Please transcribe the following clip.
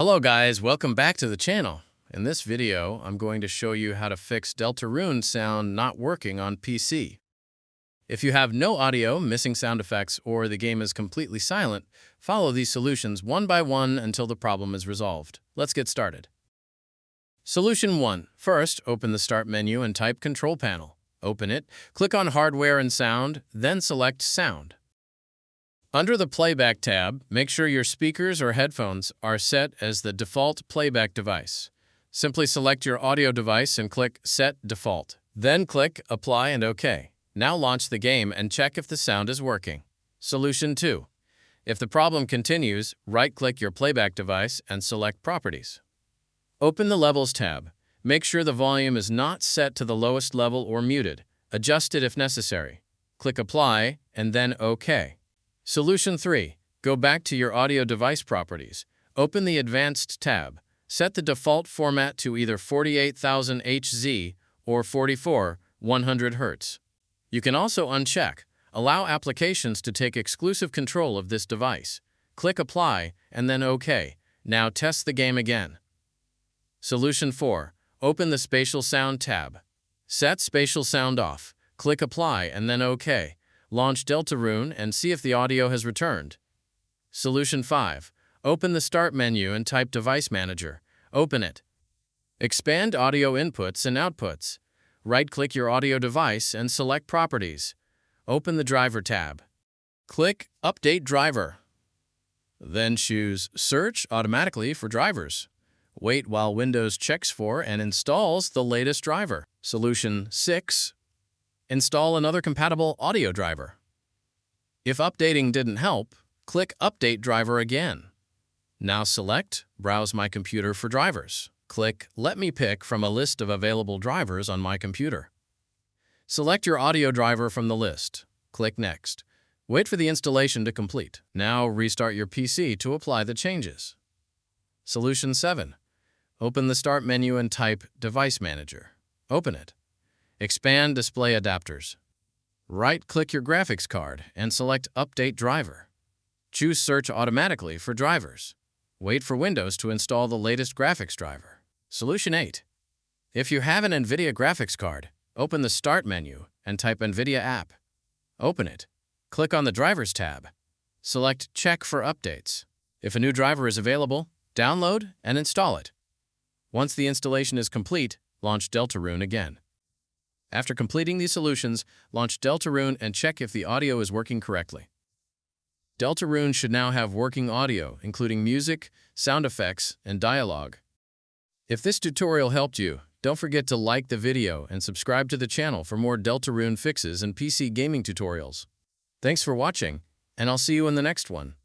Hello guys, welcome back to the channel. In this video, I'm going to show you how to fix Deltarune sound not working on PC. If you have no audio, missing sound effects, or the game is completely silent, follow these solutions one by one until the problem is resolved. Let's get started. Solution 1. First, open the Start menu and type Control Panel. Open it, click on Hardware and Sound, then select Sound. Under the Playback tab, make sure your speakers or headphones are set as the default playback device. Simply select your audio device and click Set Default. Then click Apply and OK. Now launch the game and check if the sound is working. Solution 2. If the problem continues, right-click your playback device and select Properties. Open the Levels tab. Make sure the volume is not set to the lowest level or muted. Adjust it if necessary. Click Apply and then OK. Solution 3. Go back to your audio device properties. Open the Advanced tab. Set the default format to either 48,000 Hz or 44,100 Hz. You can also uncheck Allow applications to take exclusive control of this device. Click Apply and then OK. Now test the game again. Solution 4. Open the Spatial Sound tab. Set Spatial Sound off. Click Apply and then OK. Launch Deltarune and see if the audio has returned. Solution 5. Open the Start menu and type Device Manager. Open it. Expand Audio Inputs and Outputs. Right-click your audio device and select Properties. Open the Driver tab. Click Update Driver. Then choose Search automatically for drivers. Wait while Windows checks for and installs the latest driver. Solution 6. Install another compatible audio driver. If updating didn't help, click Update Driver again. Now select Browse My Computer for drivers. Click Let me pick from a list of available drivers on my computer. Select your audio driver from the list. Click Next. Wait for the installation to complete. Now restart your PC to apply the changes. Solution 7. Open the Start menu and type Device Manager. Open it. Expand Display Adapters. Right-click your graphics card and select Update Driver. Choose Search automatically for drivers. Wait for Windows to install the latest graphics driver. Solution 8. If you have an NVIDIA graphics card, open the Start menu and type NVIDIA App. Open it. Click on the Drivers tab. Select Check for Updates. If a new driver is available, download and install it. Once the installation is complete, launch Deltarune again. After completing these solutions, launch Deltarune and check if the audio is working correctly. Deltarune should now have working audio, including music, sound effects, and dialogue. If this tutorial helped you, don't forget to like the video and subscribe to the channel for more Deltarune fixes and PC gaming tutorials. Thanks for watching, and I'll see you in the next one.